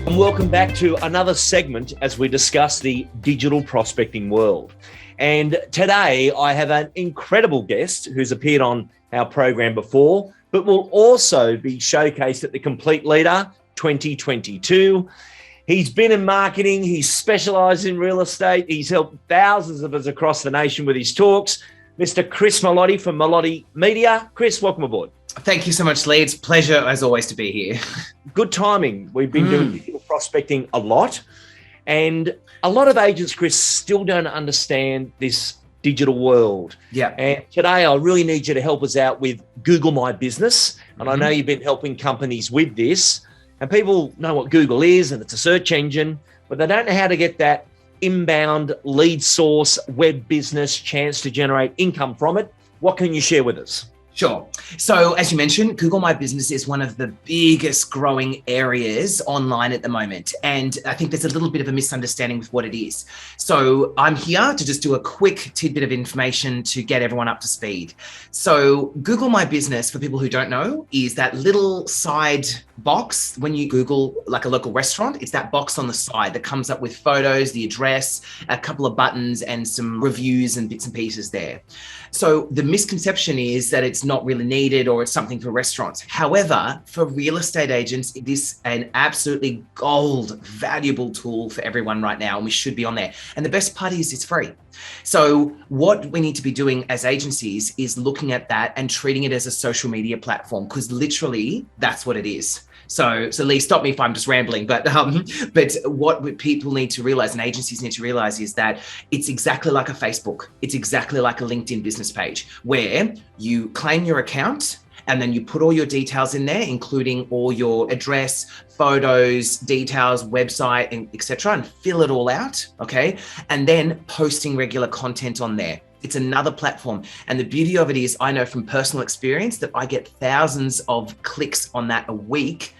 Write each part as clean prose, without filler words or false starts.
And welcome back to another segment as we discuss the digital prospecting world. And today I have an incredible guest who's appeared on our program before, but will also be showcased at the Complete Leader 2022. He's been in marketing, he's specialised in real estate, he's helped thousands of us across the nation with his talks. Mr. Chris Melotti from Melotti Media. Chris, welcome aboard. Thank you so much, Lee. It's a pleasure, as always, to be here. Good timing. We've been doing digital prospecting a lot, and a lot of agents, Chris, still don't understand this digital world. Yeah. And today I really need you to help us out with Google My Business. And I know you've been helping companies with this, and people know what Google is, and it's a search engine, but they don't know how to get that inbound lead source, web business chance to generate income from it. What can you share with us? Sure. So as you mentioned, Google My Business is one of the biggest growing areas online at the moment. And I think there's a little bit of a misunderstanding with what it is. So I'm here to just do a quick tidbit of information to get everyone up to speed. So Google My Business, for people who don't know, is that little side box when you Google like a local restaurant. It's that box on the side that comes up with photos, the address, a couple of buttons and some reviews and bits and pieces there. So the misconception is that it's not really needed or it's something for restaurants. However, for real estate agents, it is an absolutely gold, valuable tool for everyone right now, and we should be on there. And the best part is it's free. So what we need to be doing as agencies is looking at that and treating it as a social media platform, because literally that's what it is. So Lee, stop me if I'm just rambling, but what people need to realize and agencies need to realize is that it's exactly like a Facebook. It's exactly like a LinkedIn business page where you claim your account and then you put all your details in there, including all your address, photos, details, website, and etc., and fill it all out, okay? And then posting regular content on there. It's another platform. And the beauty of it is, I know from personal experience that I get thousands of clicks on that a week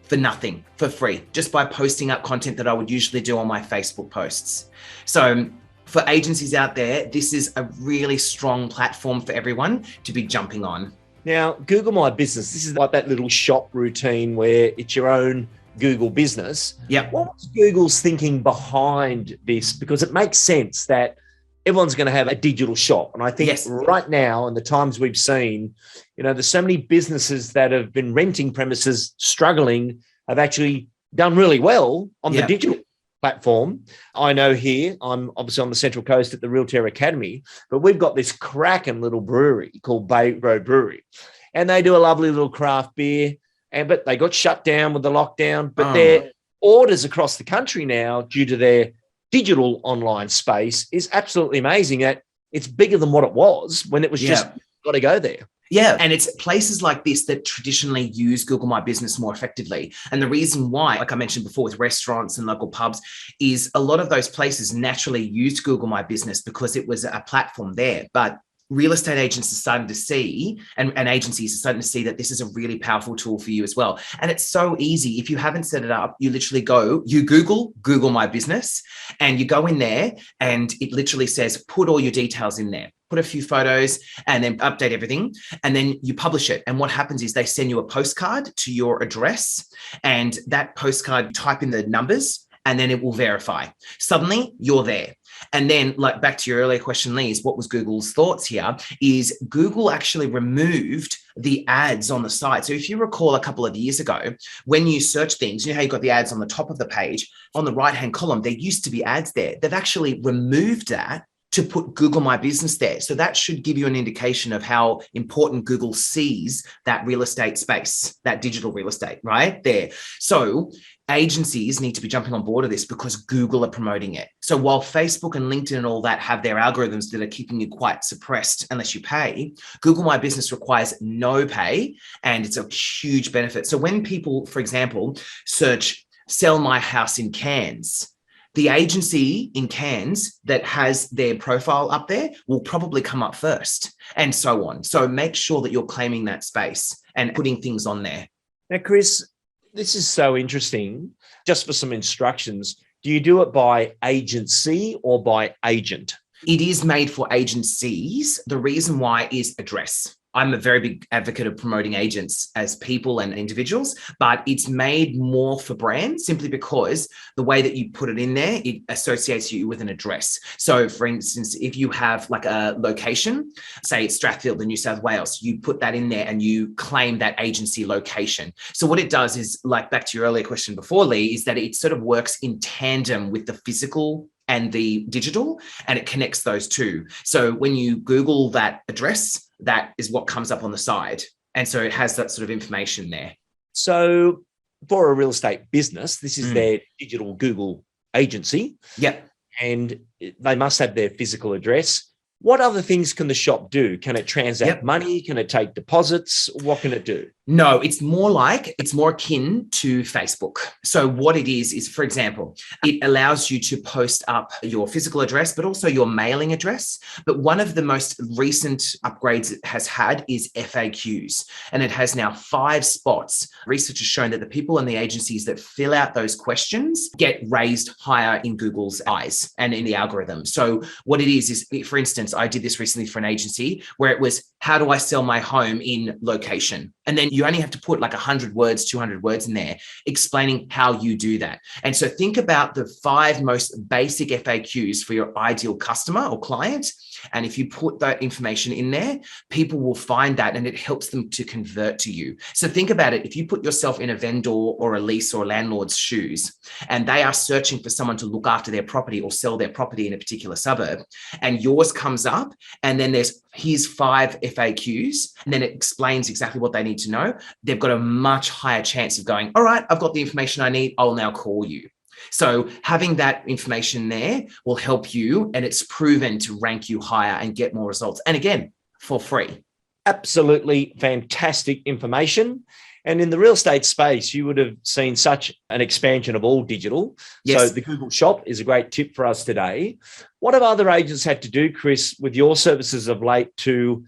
for nothing, for free, just by posting up content that I would usually do on my Facebook posts. So for agencies out there, this is a really strong platform for everyone to be jumping on. Now, Google My Business, this is like that little shop routine where it's your own Google business. Yeah. What was Google's thinking behind this? Because it makes sense that everyone's going to have a digital shop. And I think right now, in the times we've seen, there's so many businesses that have been renting premises, struggling, have actually done really well on the digital platform. I know here, I'm obviously on the Central Coast at the Realtair Academy, but we've got this cracking little brewery called Bay Road Brewery. And they do a lovely little craft beer, but they got shut down with the lockdown. But their orders across the country now, due to their digital online space, is absolutely amazing. That it's bigger than what it was when it was just got to go there. Yeah. And it's places like this that traditionally use Google My Business more effectively. And the reason why, like I mentioned before with restaurants and local pubs, is a lot of those places naturally used Google My Business because it was a platform there. But real estate agents are starting to see, and agencies are starting to see that this is a really powerful tool for you as well. And it's so easy. If you haven't set it up, you literally you Google My Business, and you go in there and it literally says, put all your details in there. Put a few photos and then update everything. And then you publish it. And what happens is they send you a postcard to your address, and that postcard, type in the numbers, and then it will verify. Suddenly you're there. And then, like, back to your earlier question, Lee, is what was Google's thoughts here is Google actually removed the ads on the site. So if you recall a couple of years ago, when you search things, you know how you got the ads on the top of the page, on the right-hand column, there used to be ads there. They've actually removed that to put Google My Business there. So that should give you an indication of how important Google sees that real estate space, that digital real estate, right there. So agencies need to be jumping on board of this because Google are promoting it. So while Facebook and LinkedIn and all that have their algorithms that are keeping you quite suppressed unless you pay, Google My Business requires no pay, and it's a huge benefit. So when people, for example, search sell my house in Cairns, the agency in Cairns that has their profile up there will probably come up first, and so on. So make sure that you're claiming that space and putting things on there. Now, Chris, this is so interesting. Just for some instructions, do you do it by agency or by agent? It is made for agencies. The reason why is address. I'm a very big advocate of promoting agents as people and individuals, but it's made more for brands simply because the way that you put it in there, it associates you with an address. So for instance, if you have like a location, say it's Strathfield in New South Wales, you put that in there and you claim that agency location. So what it does is, like back to your earlier question before, Lee, is that it sort of works in tandem with the physical and the digital, and it connects those two. So when you Google that address, that is what comes up on the side. And so it has that sort of information there. So for a real estate business, this is their digital Google agency. Yep. And they must have their physical address. What other things can the shop do? Can it transact money? Can it take deposits? What can it do? No, it's more akin to Facebook. So what it is, for example, it allows you to post up your physical address, but also your mailing address. But one of the most recent upgrades it has had is FAQs, and it has now 5 spots. Research has shown that the people and the agencies that fill out those questions get raised higher in Google's eyes and in the algorithm. So what it is, for instance, I did this recently for an agency where it was, how do I sell my home in location? And then you only have to put like 100 words, 200 words in there explaining how you do that. And so think about the 5 most basic FAQs for your ideal customer or client. And if you put that information in there, people will find that and it helps them to convert to you. So think about it. If you put yourself in a vendor or a lease or a landlord's shoes, and they are searching for someone to look after their property or sell their property in a particular suburb, and yours comes up, and then here's 5 FAQs, and then it explains exactly what they need to know, they've got a much higher chance of going, all right, I've got the information I need, I'll now call you. So having that information there will help you, and it's proven to rank you higher and get more results. And again, for free. Absolutely fantastic information. And in the real estate space, you would have seen such an expansion of all digital. Yes. So the Google Shop is a great tip for us today. What have other agents had to do, Chris, with your services of late to,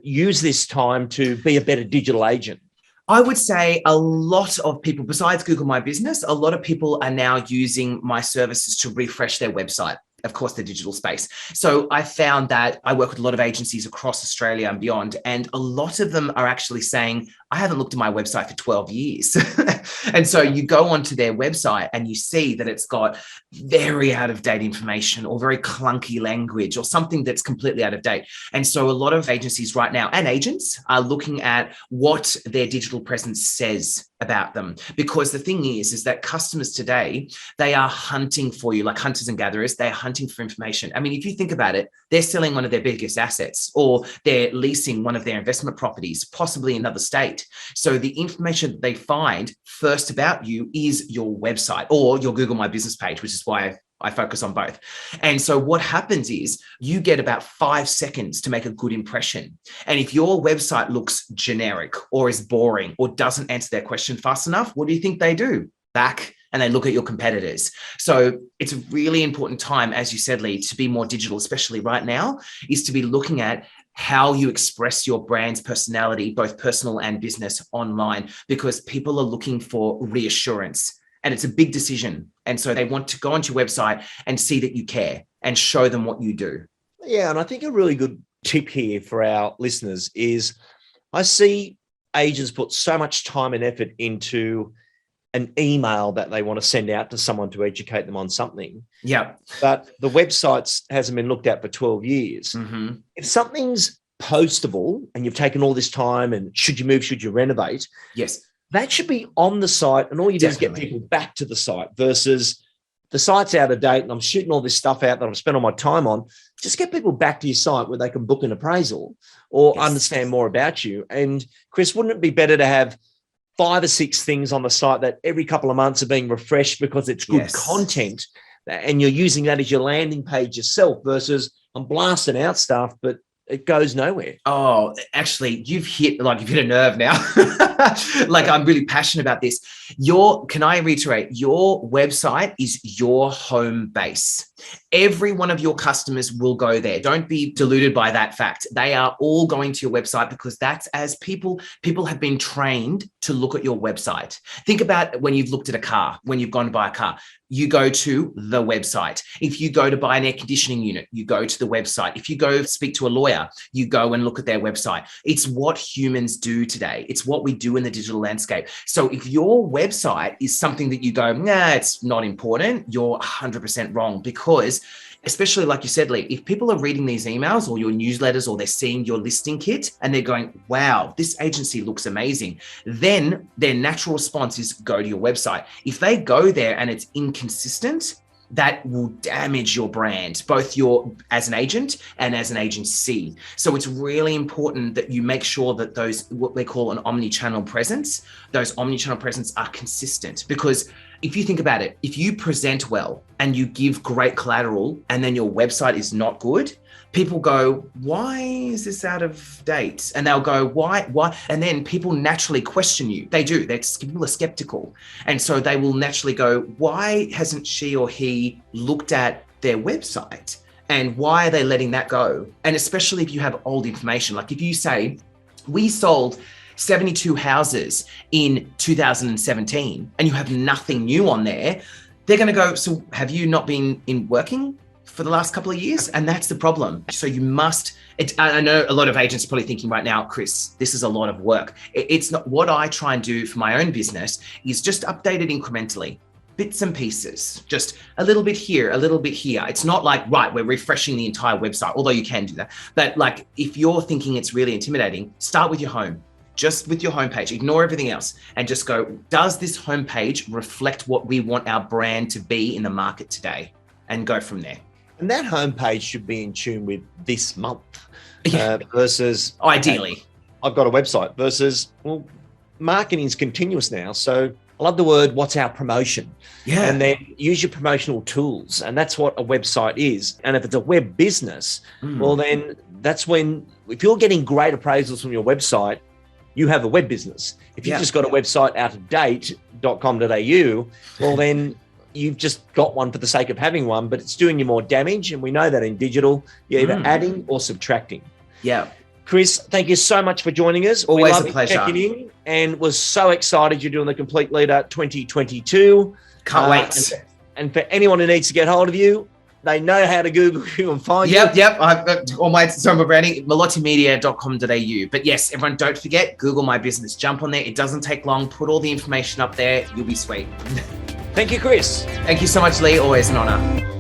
use this time to be a better digital agent? I would say a lot of people, besides Google My Business, a lot of people are now using my services to refresh their website. Of course, the digital space. So I found that I work with a lot of agencies across Australia and beyond, and a lot of them are actually saying, I haven't looked at my website for 12 years. And so you go onto their website and you see that it's got very out of date information or very clunky language or something that's completely out of date. And so a lot of agencies right now and agents are looking at what their digital presence says about them. Because the thing is that customers today, they are hunting for you, like hunters and gatherers. They're hunting for information. I mean, if you think about it, they're selling one of their biggest assets, or they're leasing one of their investment properties, possibly in another state. So the information that they find first about you is your website or your Google My Business page, which is why I focus on both. And so what happens is you get about 5 seconds to make a good impression. And if your website looks generic or is boring or doesn't answer their question fast enough, what do you think they do? Back and they look at your competitors. So it's a really important time, as you said, Lee, to be more digital, especially right now, is to be looking at how you express your brand's personality, both personal and business, online, because people are looking for reassurance. And it's a big decision. And so they want to go onto your website and see that you care and show them what you do. Yeah. And I think a really good tip here for our listeners is I see agents put so much time and effort into an email that they want to send out to someone to educate them on something. Yeah. But the website hasn't been looked at for 12 years. Mm-hmm. If something's postable and you've taken all this time and should you move, should you renovate? Yes. That should be on the site, and all you do is get people back to the site versus the site's out of date and I'm shooting all this stuff out that I've spent all my time on. Just get people back to your site where they can book an appraisal or understand more about you. And Chris, wouldn't it be better to have 5 or 6 things on the site that every couple of months are being refreshed because it's good content and you're using that as your landing page yourself versus I'm blasting out stuff, but it goes nowhere. Oh, actually, you've hit a nerve now. I'm really passionate about this. Can I reiterate, your website is your home base. Every one of your customers will go there. Don't be deluded by that fact. They are all going to your website because that's as people have been trained to look at your website. Think about when you've looked at a car, when you've gone to buy a car, you go to the website. If you go to buy an air conditioning unit, you go to the website. If you go speak to a lawyer, you go and look at their website. It's what humans do today. It's what we do in the digital landscape. So if your website is something that you go, nah, it's not important, you're 100% wrong, because especially like you said, Lee, if people are reading these emails or your newsletters, or they're seeing your listing kit and they're going, wow, this agency looks amazing, then their natural response is go to your website. If they go there and it's inconsistent, that will damage your brand, both as an agent and as an agency. So it's really important that you make sure that those, what they call an omni-channel presence, those omni-channel presence are consistent. Because if you think about it, if you present well and you give great collateral and then your website is not good, people go, why is this out of date? And they'll go, why? And then people naturally question you. They do. People are skeptical. And so they will naturally go, why hasn't she or he looked at their website? And why are they letting that go? And especially if you have old information, like if you say, we sold 72 houses in 2017 and you have nothing new on there, they're going to go, so have you not been working for the last couple of years? And that's the problem. So you must, I know a lot of agents are probably thinking right now, Chris, this is a lot of work. It's not. What I try and do for my own business is just update it incrementally, bits and pieces, just a little bit here, a little bit here. It's not like, right, we're refreshing the entire website, although you can do that. But like, if you're thinking it's really intimidating, start with your home. Just with your homepage, ignore everything else and just go, does this homepage reflect what we want our brand to be in the market today? And go from there. And that homepage should be in tune with this month versus ideally. I've got a website versus, well, marketing is continuous now. So I love the word, what's our promotion? Yeah. And then use your promotional tools. And that's what a website is. And if it's a web business, well, then that's when, if you're getting great appraisals from your website, you have a web business. If you've just got a website out of date.com.au, well, then you've just got one for the sake of having one, but it's doing you more damage. And we know that in digital, you're either adding or subtracting. Yeah. Chris, thank you so much for joining us. Always we love a pleasure. Checking in, and was so excited you're doing the Complete Leader 2022. Can't wait. And for anyone who needs to get hold of you, they know how to Google you and find you. Yep. I've got all my branding, melottimedia.com.au. But yes, everyone, don't forget, Google My Business. Jump on there. It doesn't take long. Put all the information up there. You'll be sweet. Thank you, Chris. Thank you so much, Lee. Always an honor.